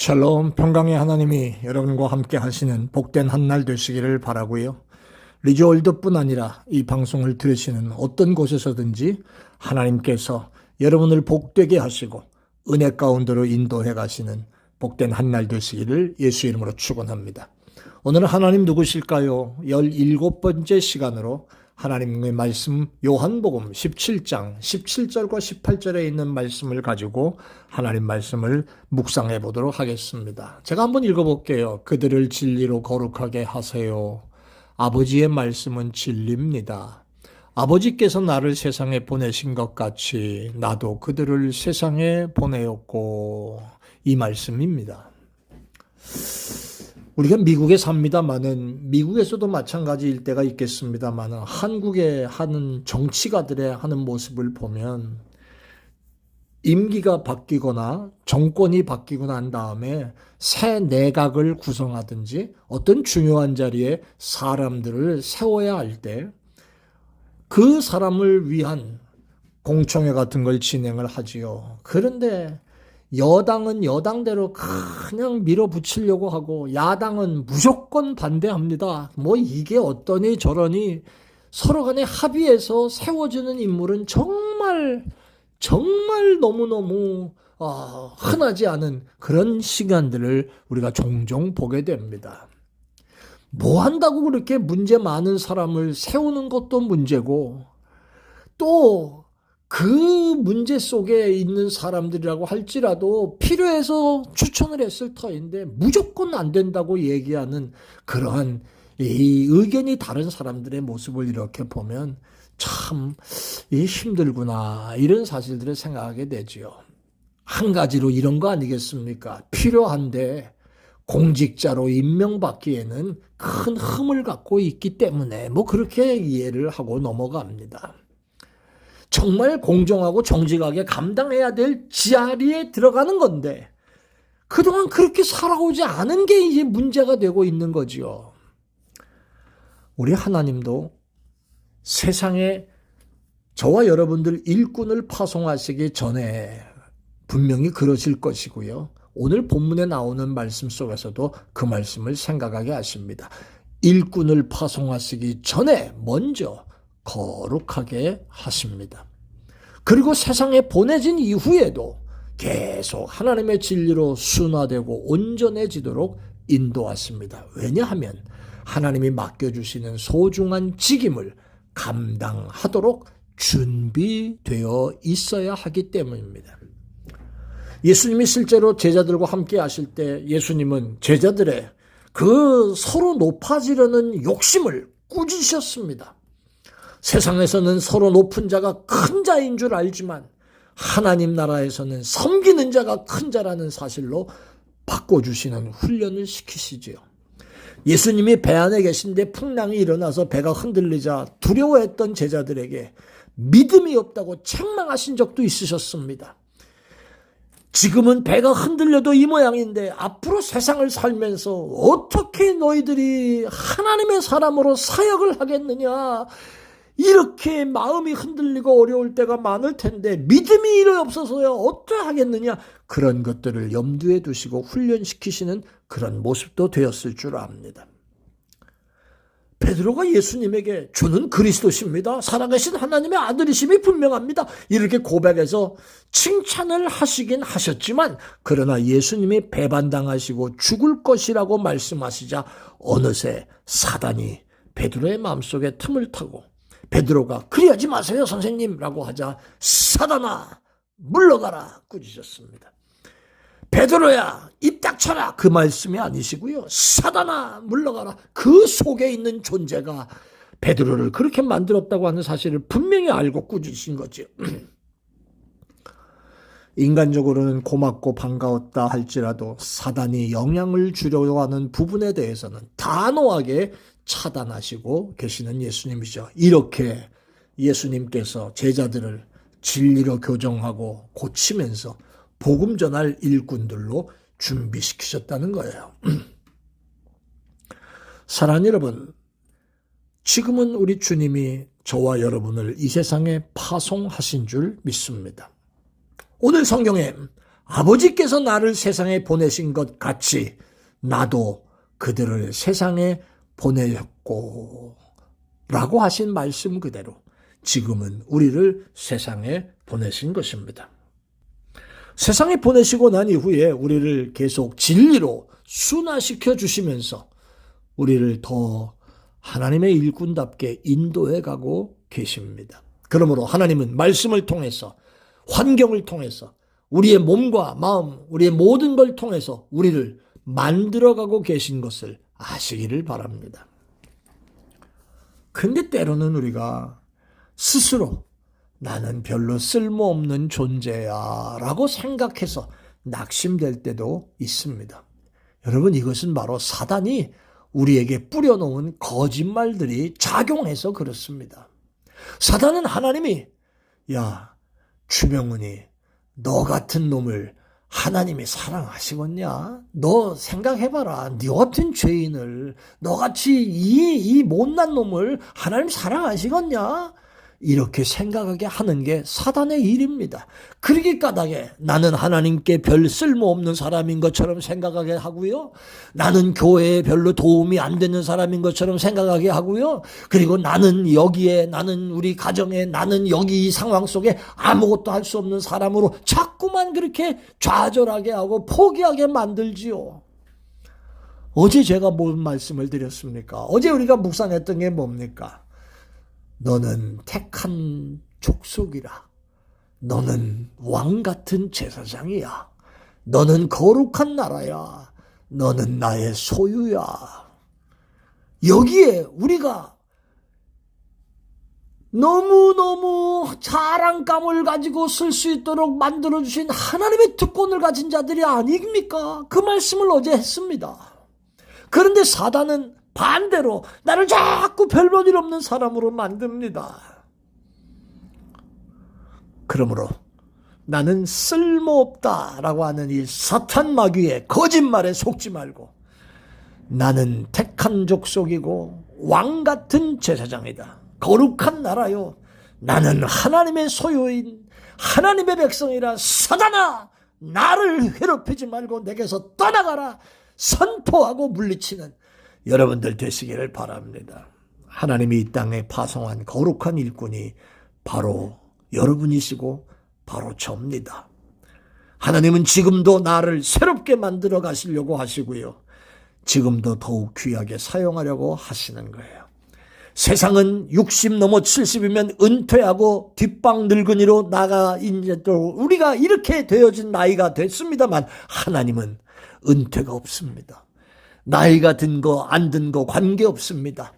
샬롬, 평강의 하나님이 여러분과 함께 하시는 복된 한 날 되시기를 바라고요. 리조월드뿐 아니라 이 방송을 들으시는 어떤 곳에서든지 하나님께서 여러분을 복되게 하시고 은혜 가운데로 인도해 가시는 복된 한 날 되시기를 예수 이름으로 축원합니다. 오늘은 하나님 누구실까요? 17번째 시간으로 하나님의 말씀 요한복음 17장 17절과 18절에 있는 말씀을 가지고 하나님 말씀을 묵상해 보도록 하겠습니다. 제가 한번 읽어볼게요. 그들을 진리로 거룩하게 하세요. 아버지의 말씀은 진리입니다. 아버지께서 나를 세상에 보내신 것 같이 나도 그들을 세상에 보내었고, 이 말씀입니다. 우리가 미국에 삽니다마는 미국에서도 마찬가지일 때가 있겠습니다마는 한국에 하는 정치가들의 하는 모습을 보면 임기가 바뀌거나 정권이 바뀌고 난 다음에 새 내각을 구성하든지 어떤 중요한 자리에 사람들을 세워야 할 때 그 사람을 위한 공청회 같은 걸 진행을 하지요. 그런데 여당은 여당대로 그냥 밀어붙이려고 하고 야당은 무조건 반대합니다. 뭐 이게 어떠니 저러니 서로 간에 합의해서 세워지는 인물은 정말 너무너무 흔하지 않은 그런 시간들을 우리가 종종 보게 됩니다. 뭐 한다고 그렇게 문제 많은 사람을 세우는 것도 문제고 또 그 문제 속에 있는 사람들이라고 할지라도 필요해서 추천을 했을 터인데 무조건 안 된다고 얘기하는 그러한 이 의견이 다른 사람들의 모습을 이렇게 보면 참 힘들구나 이런 사실들을 생각하게 되지요. 한 가지로 이런 거 아니겠습니까? 필요한데 공직자로 임명받기에는 큰 흠을 갖고 있기 때문에 뭐 그렇게 이해를 하고 넘어갑니다. 정말 공정하고 정직하게 감당해야 될 자리에 들어가는 건데 그동안 그렇게 살아오지 않은 게 이제 문제가 되고 있는 거지요. 우리 하나님도 세상에 저와 여러분들 일꾼을 파송하시기 전에 분명히 그러실 것이고요. 오늘 본문에 나오는 말씀 속에서도 그 말씀을 생각하게 하십니다. 일꾼을 파송하시기 전에 먼저 거룩하게 하십니다. 그리고 세상에 보내진 이후에도 계속 하나님의 진리로 순화되고 온전해지도록 인도하십니다. 왜냐하면 하나님이 맡겨주시는 소중한 직임을 감당하도록 준비되어 있어야 하기 때문입니다. 예수님이 실제로 제자들과 함께 하실 때 예수님은 제자들의 그 서로 높아지려는 욕심을 꾸짖으셨습니다. 세상에서는 서로 높은 자가 큰 자인 줄 알지만 하나님 나라에서는 섬기는 자가 큰 자라는 사실로 바꿔주시는 훈련을 시키시지요. 예수님이 배 안에 계신데 풍랑이 일어나서 배가 흔들리자 두려워했던 제자들에게 믿음이 없다고 책망하신 적도 있으셨습니다. 지금은 배가 흔들려도 이 모양인데 앞으로 세상을 살면서 어떻게 너희들이 하나님의 사람으로 사역을 하겠느냐. 이렇게 마음이 흔들리고 어려울 때가 많을 텐데 믿음이 이래 없어서야 어떠하겠느냐. 그런 것들을 염두에 두시고 훈련시키시는 그런 모습도 되었을 줄 압니다. 베드로가 예수님에게 주는 그리스도십니다. 살아계신 하나님의 아들이심이 분명합니다. 이렇게 고백해서 칭찬을 하시긴 하셨지만 그러나 예수님이 배반당하시고 죽을 것이라고 말씀하시자 어느새 사단이 베드로의 마음속에 틈을 타고 베드로가 그리하지 마세요 선생님 라고 하자 사단아 물러가라 꾸짖었습니다. 베드로야 입 닥쳐라 그 말씀이 아니시고요. 사단아 물러가라 그 속에 있는 존재가 베드로를 그렇게 만들었다고 하는 사실을 분명히 알고 꾸짖으신 거죠. 인간적으로는 고맙고 반가웠다 할지라도 사단이 영향을 주려고 하는 부분에 대해서는 단호하게 차단하시고 계시는 예수님이죠. 이렇게 예수님께서 제자들을 진리로 교정하고 고치면서 복음 전할 일꾼들로 준비시키셨다는 거예요. 사랑하는 여러분, 지금은 우리 주님이 저와 여러분을 이 세상에 파송하신 줄 믿습니다. 오늘 성경에 아버지께서 나를 세상에 보내신 것 같이 나도 그들을 세상에 보내셨고 라고 하신 말씀 그대로 지금은 우리를 세상에 보내신 것입니다. 세상에 보내시고 난 이후에 우리를 계속 진리로 순화시켜 주시면서 우리를 더 하나님의 일꾼답게 인도해 가고 계십니다. 그러므로 하나님은 말씀을 통해서, 환경을 통해서, 우리의 몸과 마음, 우리의 모든 걸 통해서 우리를 만들어가고 계신 것을 아시기를 바랍니다. 근데 때로는 우리가 스스로 나는 별로 쓸모없는 존재야 라고 생각해서 낙심될 때도 있습니다. 여러분, 이것은 바로 사단이 우리에게 뿌려놓은 거짓말들이 작용해서 그렇습니다. 사단은 하나님이 야 주병훈이 너 같은 놈을 하나님이 사랑하시겠냐? 너 생각해봐라. 너 같은 죄인을, 너같이 이 못난 놈을 하나님 사랑하시겠냐? 이렇게 생각하게 하는 게 사단의 일입니다. 그러기 까닭에 나는 하나님께 별 쓸모없는 사람인 것처럼 생각하게 하고요. 나는 교회에 별로 도움이 안 되는 사람인 것처럼 생각하게 하고요. 그리고 나는 여기에, 나는 우리 가정에, 나는 여기 이 상황 속에 아무것도 할 수 없는 사람으로 자꾸만 그렇게 좌절하게 하고 포기하게 만들지요. 어제 제가 뭔 말씀을 드렸습니까? 어제 우리가 묵상했던 게 뭡니까? 너는 택한 족속이라. 너는 왕 같은 제사장이야. 너는 거룩한 나라야. 너는 나의 소유야. 여기에 우리가 너무너무 자랑감을 가지고 쓸 수 있도록 만들어주신 하나님의 특권을 가진 자들이 아닙니까? 그 말씀을 어제 했습니다. 그런데 사단은 반대로 나를 자꾸 별볼일 없는 사람으로 만듭니다. 그러므로 나는 쓸모없다라고 하는 이 사탄 마귀의 거짓말에 속지 말고 나는 택한 족속이고 왕 같은 제사장이다. 거룩한 나라요. 나는 하나님의 소유인 하나님의 백성이라. 사단아, 나를 괴롭히지 말고 내게서 떠나가라. 선포하고 물리치는 여러분들 되시기를 바랍니다. 하나님이 이 땅에 파송한 거룩한 일꾼이 바로 여러분이시고 바로 저입니다. 하나님은 지금도 나를 새롭게 만들어 가시려고 하시고요. 지금도 더욱 귀하게 사용하려고 하시는 거예요. 세상은 60 넘어 70이면 은퇴하고 뒷방 늙은이로 나가 이제 또 우리가 이렇게 되어진 나이가 됐습니다만 하나님은 은퇴가 없습니다. 나이가 든 거 안 든 거 관계없습니다.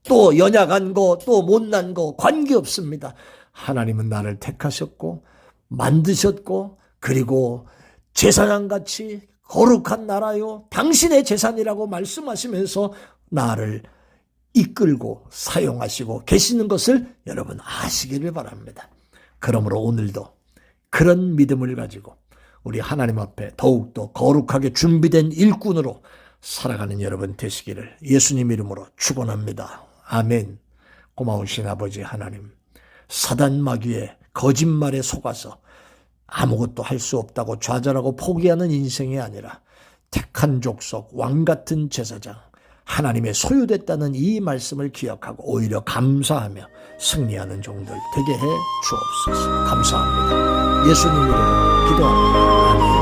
또 연약한 거 또 못난 거 관계없습니다. 하나님은 나를 택하셨고 만드셨고 그리고 제사장같이 거룩한 나라요 당신의 재산이라고 말씀하시면서 나를 이끌고 사용하시고 계시는 것을 여러분 아시기를 바랍니다. 그러므로 오늘도 그런 믿음을 가지고 우리 하나님 앞에 더욱더 거룩하게 준비된 일꾼으로 살아가는 여러분 되시기를 예수님 이름으로 축원합니다. 아멘. 고마우신 아버지 하나님, 사단 마귀의 거짓말에 속아서 아무것도 할 수 없다고 좌절하고 포기하는 인생이 아니라 택한 족속, 왕 같은 제사장, 하나님의 소유됐다는 이 말씀을 기억하고 오히려 감사하며 승리하는 종들 되게 해 주옵소서. 감사합니다. 예수님 이름으로 기도합니다. 아멘.